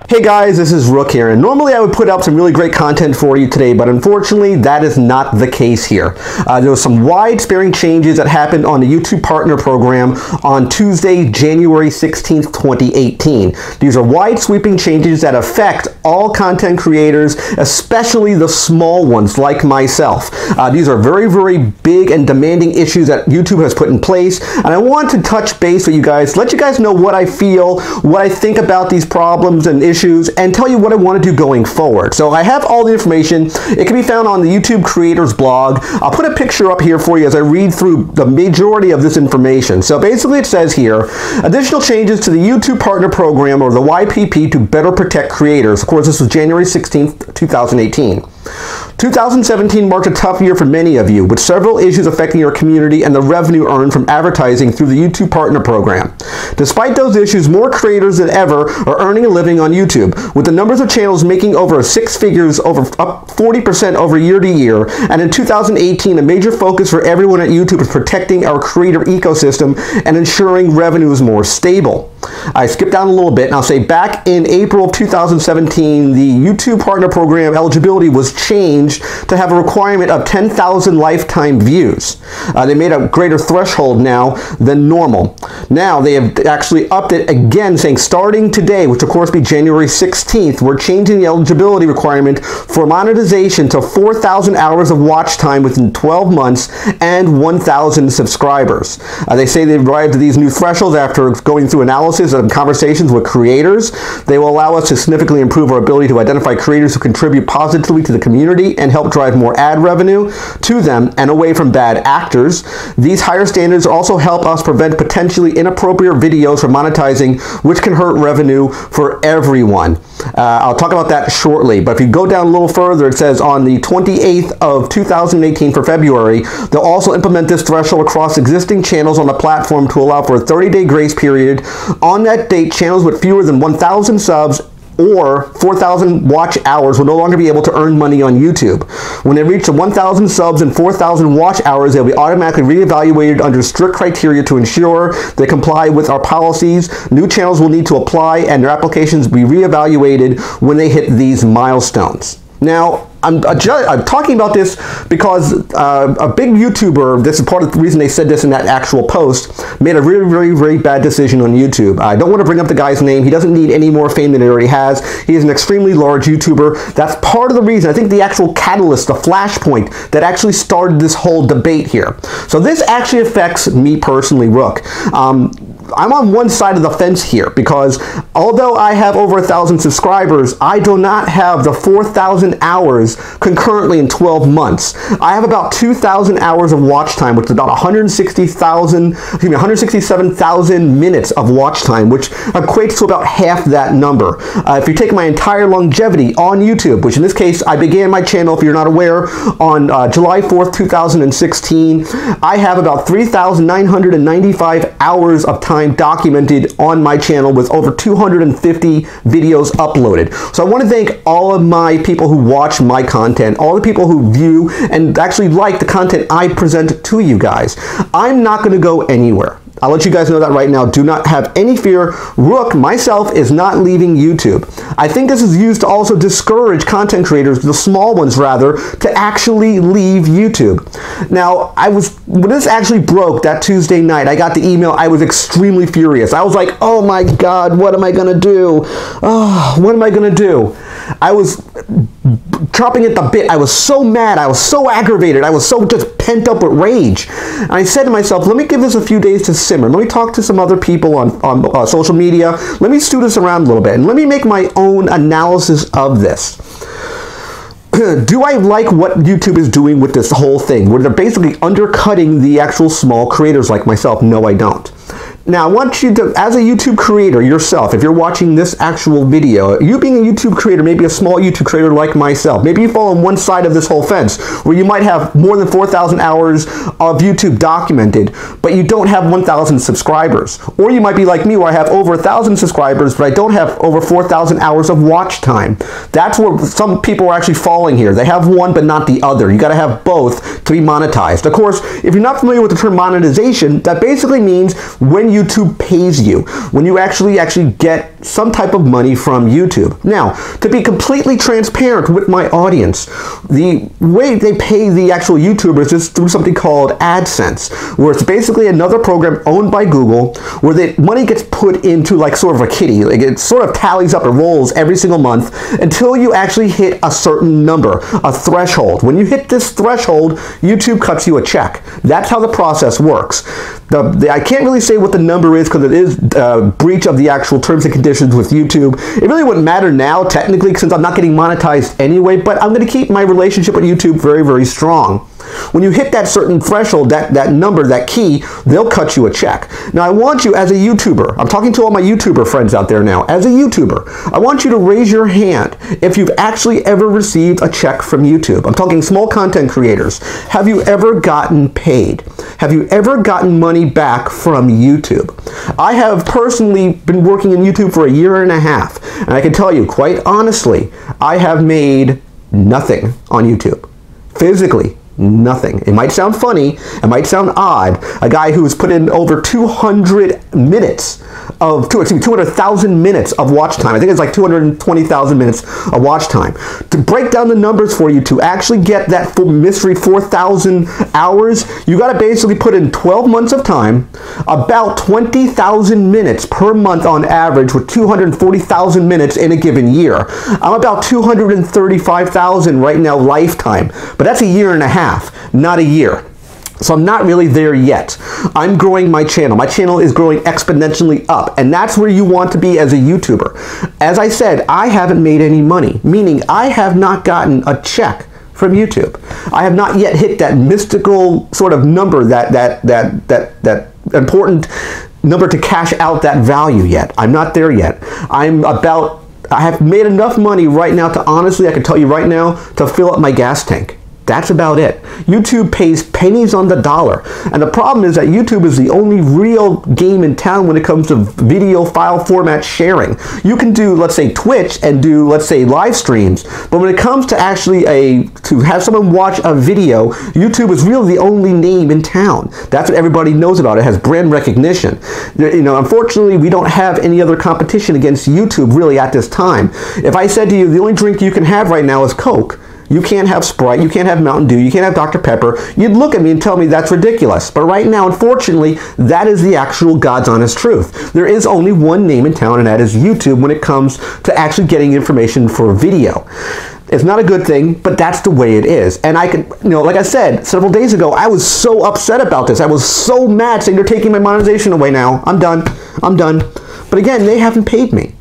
Hey guys, this is Rook here, and normally I would put out some really great content for you today, but unfortunately that is not the case here. There were some wide-spreading changes that happened on the YouTube Partner Program on Tuesday, January 16th, 2018. These are wide-sweeping changes that affect all content creators, especially the small ones like myself. These are very, very big and demanding issues that YouTube has put in place, and I want to touch base with you guys, let you guys know what I feel, what I think about these problems and issues, and tell you what I want to do going forward. So I have all the information. It can be found on the YouTube creators blog. I'll put a picture up here for you as I read through the majority of this information. So basically it says here, additional changes to the YouTube Partner Program, or the YPP, to better protect creators. Of course, this was January 16th, 2018. 2017 marked a tough year for many of you, with several issues affecting your community and the revenue earned from advertising through the YouTube Partner Program. Despite those issues, more creators than ever are earning a living on YouTube, with the numbers of channels making over six figures, up 40% over year to year. And in 2018, a major focus for everyone at YouTube is protecting our creator ecosystem and ensuring revenue is more stable. I skipped down a little bit and I'll say back in April of 2017, the YouTube Partner Program eligibility was changed to have a requirement of 10,000 lifetime views. They made a greater threshold now than normal. Now they have actually upped it again, saying starting today, which of course be January 16th, we're changing the eligibility requirement for monetization to 4,000 hours of watch time within 12 months and 1,000 subscribers. They say they've arrived at these new thresholds after going through analysis and conversations with creators. They will allow us to significantly improve our ability to identify creators who contribute positively to the community and help drive more ad revenue to them and away from bad actors. These higher standards also help us prevent potentially inappropriate videos from monetizing, which can hurt revenue for everyone. I'll talk about that shortly, but if you go down a little further, it says on the 28th of 2018 for February, they'll also implement this threshold across existing channels on the platform to allow for a 30-day grace period. On that date, channels with fewer than 1,000 subs or 4,000 watch hours will no longer be able to earn money on YouTube. When they reach the 1,000 subs and 4,000 watch hours, they'll be automatically reevaluated under strict criteria to ensure they comply with our policies. New channels will need to apply and their applications be reevaluated when they hit these milestones. Now, I'm talking about this because a big YouTuber, this is part of the reason they said this in that actual post, made a really, very, very bad decision on YouTube. I don't want to bring up the guy's name. He doesn't need any more fame than he already has. He is an extremely large YouTuber. That's part of the reason, I think the actual catalyst, the flashpoint that actually started this whole debate here. So this actually affects me personally, Rook. I'm on one side of the fence here because although I have over 1,000 subscribers, I do not have the 4,000 hours concurrently in 12 months. I have about 2,000 hours of watch time, which is about 167,000 minutes of watch time, which equates to about half that number. If you take my entire longevity on YouTube, which in this case, I began my channel, if you're not aware, on July 4th, 2016, I have about 3,995 hours of time documented on my channel with over 250 videos uploaded. So I want to thank all of my people who watch my content, all the people who view and actually like the content I present to you guys. I'm not going to go anywhere. I'll let you guys know that right now. Do not have any fear. Rook, myself, is not leaving YouTube. I think this is used to also discourage content creators, the small ones rather, to actually leave YouTube. Now, when this actually broke that Tuesday night, I got the email, I was extremely furious. I was like, oh my God, what am I going to do? Oh, what am I going to do? I was chomping at the bit. I was so mad. I was so aggravated. I was so just pent up with rage. And I said to myself, let me give this a few days to simmer. Let me talk to some other people on social media. Let me stew this around a little bit. And let me make my own analysis of this. Do I like what YouTube is doing with this whole thing, where they're basically undercutting the actual small creators like myself? No, I don't. Now, I want you to, as a YouTube creator yourself, if you're watching this actual video, you being a YouTube creator, maybe a small YouTube creator like myself, maybe you fall on one side of this whole fence, where you might have more than 4,000 hours of YouTube documented, but you don't have 1,000 subscribers. Or you might be like me, where I have over 1,000 subscribers, but I don't have over 4,000 hours of watch time. That's where some people are actually falling here. They have one, but not the other. You gotta have both to be monetized. Of course, if you're not familiar with the term monetization, that basically means when YouTube pays you, when you actually get some type of money from YouTube. Now, to be completely transparent with my audience, the way they pay the actual YouTubers is through something called AdSense, where it's basically another program owned by Google, where the money gets put into like sort of a kitty. Like it sort of tallies up and rolls every single month until you actually hit a certain number, a threshold. When you hit this threshold, YouTube cuts you a check. That's how the process works. I can't really say what the number is because it is a breach of the actual terms and conditions with YouTube. It really wouldn't matter now, technically, since I'm not getting monetized anyway, but I'm going to keep my relationship with YouTube very, very strong. When you hit that certain threshold, that number, that key, they'll cut you a check. Now, I want you as a YouTuber, I'm talking to all my YouTuber friends out there now, as a YouTuber, I want you to raise your hand if you've actually ever received a check from YouTube. I'm talking small content creators. Have you ever gotten paid? Have you ever gotten money back from YouTube? I have personally been working in YouTube for 1.5 years, and I can tell you, quite honestly, I have made nothing on YouTube. Physically, nothing. It might sound funny, it might sound odd. A guy who's put in over 200,000 minutes of watch time. I think it's like 220,000 minutes of watch time. To break down the numbers for you, to actually get that mystery 4,000 hours, you got to basically put in 12 months of time, about 20,000 minutes per month on average, with 240,000 minutes in a given year. I'm about 235,000 right now lifetime, but that's 1.5 years, not a year. So I'm not really there yet. I'm growing my channel. My channel is growing exponentially up, and that's where you want to be as a YouTuber. As I said, I haven't made any money, meaning I have not gotten a check from YouTube. I have not yet hit that mystical sort of number, that important number to cash out that value yet. I'm not there yet. I have made enough money right now to honestly, I can tell you right now, to fill up my gas tank. That's about it. YouTube pays pennies on the dollar. And the problem is that YouTube is the only real game in town when it comes to video file format sharing. You can do, let's say, Twitch and do, let's say, live streams. But when it comes to actually to have someone watch a video, YouTube is really the only name in town. That's what everybody knows about. It has brand recognition. You know, unfortunately, we don't have any other competition against YouTube really at this time. If I said to you, the only drink you can have right now is Coke, you can't have Sprite, you can't have Mountain Dew, you can't have Dr. Pepper, you'd look at me and tell me that's ridiculous. But right now, unfortunately, that is the actual God's honest truth. There is only one name in town, and that is YouTube when it comes to actually getting information for video. It's not a good thing, but that's the way it is. And I could, you know, like I said several days ago, I was so upset about this. I was so mad saying they're taking my monetization away now. I'm done. I'm done. But again, they haven't paid me.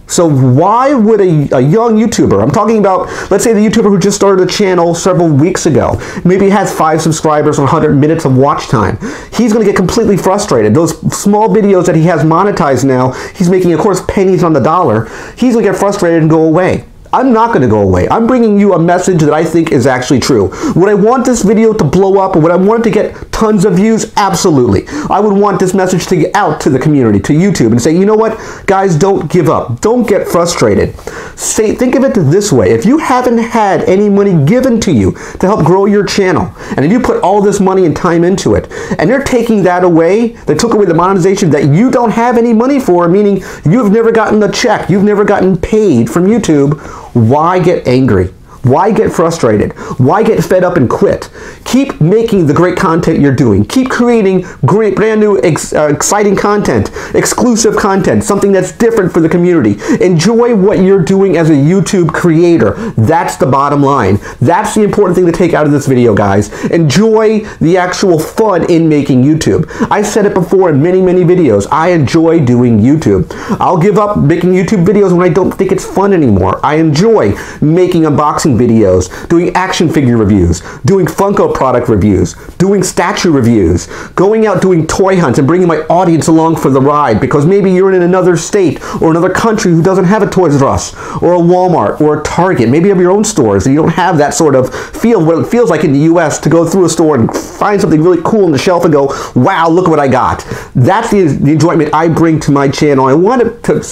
So why would a young YouTuber, I'm talking about, let's say the YouTuber who just started a channel several weeks ago, maybe has 5 subscribers or 100 minutes of watch time, he's going to get completely frustrated. Those small videos that he has monetized now, he's making, of course, pennies on the dollar, he's going to get frustrated and go away. I'm not going to go away. I'm bringing you a message that I think is actually true. Would I want this video to blow up, or would I want it to get tons of views? Absolutely. I would want this message to get out to the community, to YouTube, and say, you know what, guys, don't give up. Don't get frustrated. Think of it this way. If you haven't had any money given to you to help grow your channel, and if you put all this money and time into it, and they're taking that away, they took away the monetization that you don't have any money for, meaning you've never gotten a check, you've never gotten paid from YouTube, why get angry? Why get frustrated? Why get fed up and quit? Keep making the great content you're doing. Keep creating great, brand new, exciting content, exclusive content, something that's different for the community. Enjoy what you're doing as a YouTube creator. That's the bottom line. That's the important thing to take out of this video, guys. Enjoy the actual fun in making YouTube. I said it before in many, many videos. I enjoy doing YouTube. I'll give up making YouTube videos when I don't think it's fun anymore. I enjoy making unboxing videos, doing action figure reviews, doing Funko product reviews, doing statue reviews, going out doing toy hunts and bringing my audience along for the ride, because maybe you're in another state or another country who doesn't have a Toys R Us or a Walmart or a Target. Maybe you have your own stores and you don't have that sort of feel, what it feels like in the US to go through a store and find something really cool on the shelf and go, wow, look what I got. That's the enjoyment I bring to my channel. I want it to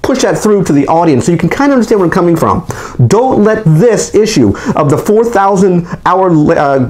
push that through to the audience so you can kind of understand where I'm coming from. Don't let this issue of the 4,000 hour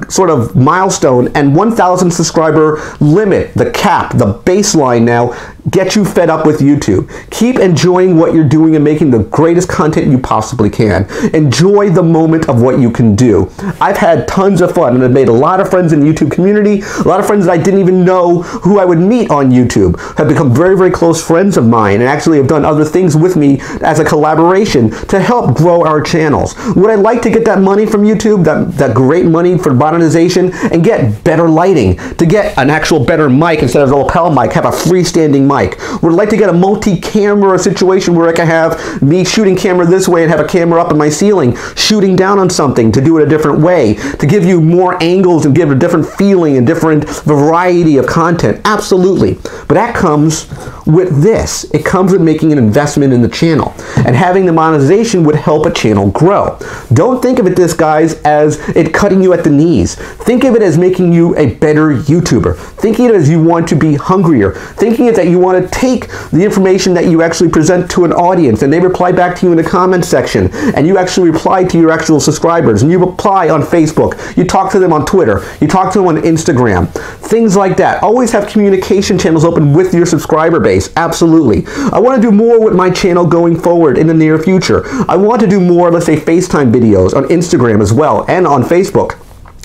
sort of milestone and 1,000 subscriber limit, the cap, the baseline now, get you fed up with YouTube. Keep enjoying what you're doing and making the greatest content you possibly can. Enjoy the moment of what you can do. I've had tons of fun and I've made a lot of friends in the YouTube community. A lot of friends that I didn't even know who I would meet on YouTube have become very, very close friends of mine and actually have done other things with me as a collaboration to help grow our channels. Would I like to get that money from YouTube, that great money for monetization, and get better lighting, to get an actual better mic instead of the lapel mic, have a freestanding mic? Would like to get a multi-camera situation where I can have me shooting camera this way and have a camera up in my ceiling, shooting down on something to do it a different way, to give you more angles and give a different feeling and different variety of content. Absolutely. But that comes with this. It comes with making an investment in the channel. And having the monetization would help a channel grow. Don't think of it, guys, as it cutting you at the knees. Think of it as making you a better YouTuber. Thinking it as you want to be hungrier. Thinking it that you want to take the information that you actually present to an audience and they reply back to you in the comment section, and you actually reply to your actual subscribers, and you reply on Facebook, you talk to them on Twitter, you talk to them on Instagram, things like that. Always have communication channels open with your subscriber base. Absolutely. I want to do more with my channel going forward in the near future. I want to do more, let's say, FaceTime videos on Instagram as well and on Facebook,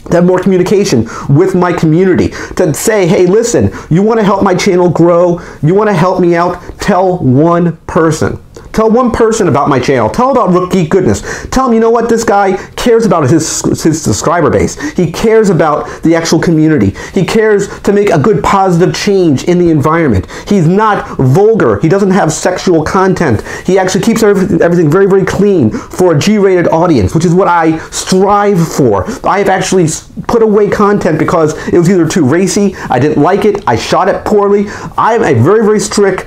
to have more communication with my community, to say, hey, listen, you want to help my channel grow, you want to help me out, tell one person. Tell one person about my channel. Tell about Rook Geek Goodness. Tell them, you know what, this guy cares about his subscriber base. He cares about the actual community. He cares to make a good positive change in the environment. He's not vulgar. He doesn't have sexual content. He actually keeps everything very, very clean for a G-rated audience, which is what I strive for. I have actually put away content because it was either too racy, I didn't like it, I shot it poorly. I am a very, very strict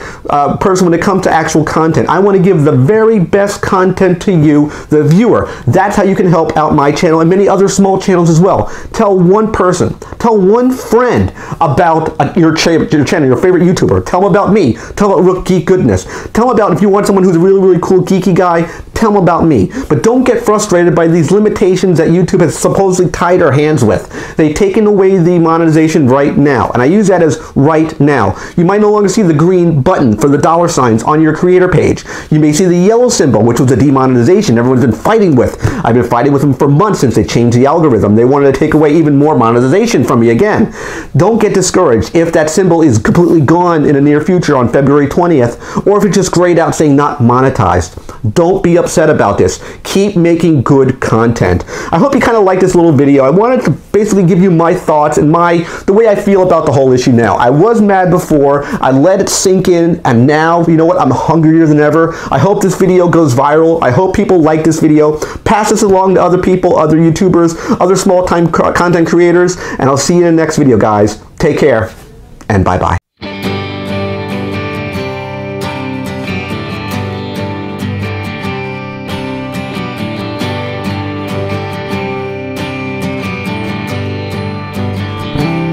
person when it comes to actual content. I want to give the very best content to you, the viewer. That's how you can help out my channel and many other small channels as well. Tell one person, tell one friend about your channel, your favorite YouTuber. Tell them about me. Tell them about Rook Geek Goodness. Tell them about, if you want someone who's a really, really cool geeky guy, tell them about me. But don't get frustrated by these limitations that YouTube has supposedly tied our hands with. They've taken away the monetization right now, and I use that as right now. You might no longer see the green button for the $signs on your creator page. You may see the yellow symbol, which was the demonetization everyone's been fighting with. I've been fighting with them for months since they changed the algorithm. They wanted to take away even more monetization from me again. Don't get discouraged if that symbol is completely gone in the near future on February 20th, or if it's just grayed out saying not monetized. Don't be upset about this. Keep making good content. I hope you kind of liked this little video. I wanted to basically give you my thoughts and the way I feel about the whole issue now. I was mad before. I let it sink in, and now, you know what, I'm hungrier than ever. I hope this video goes viral. I hope people like this video. Pass this along to other people, other YouTubers, other small-time content creators, and I'll see you in the next video, guys. Take care, and bye-bye.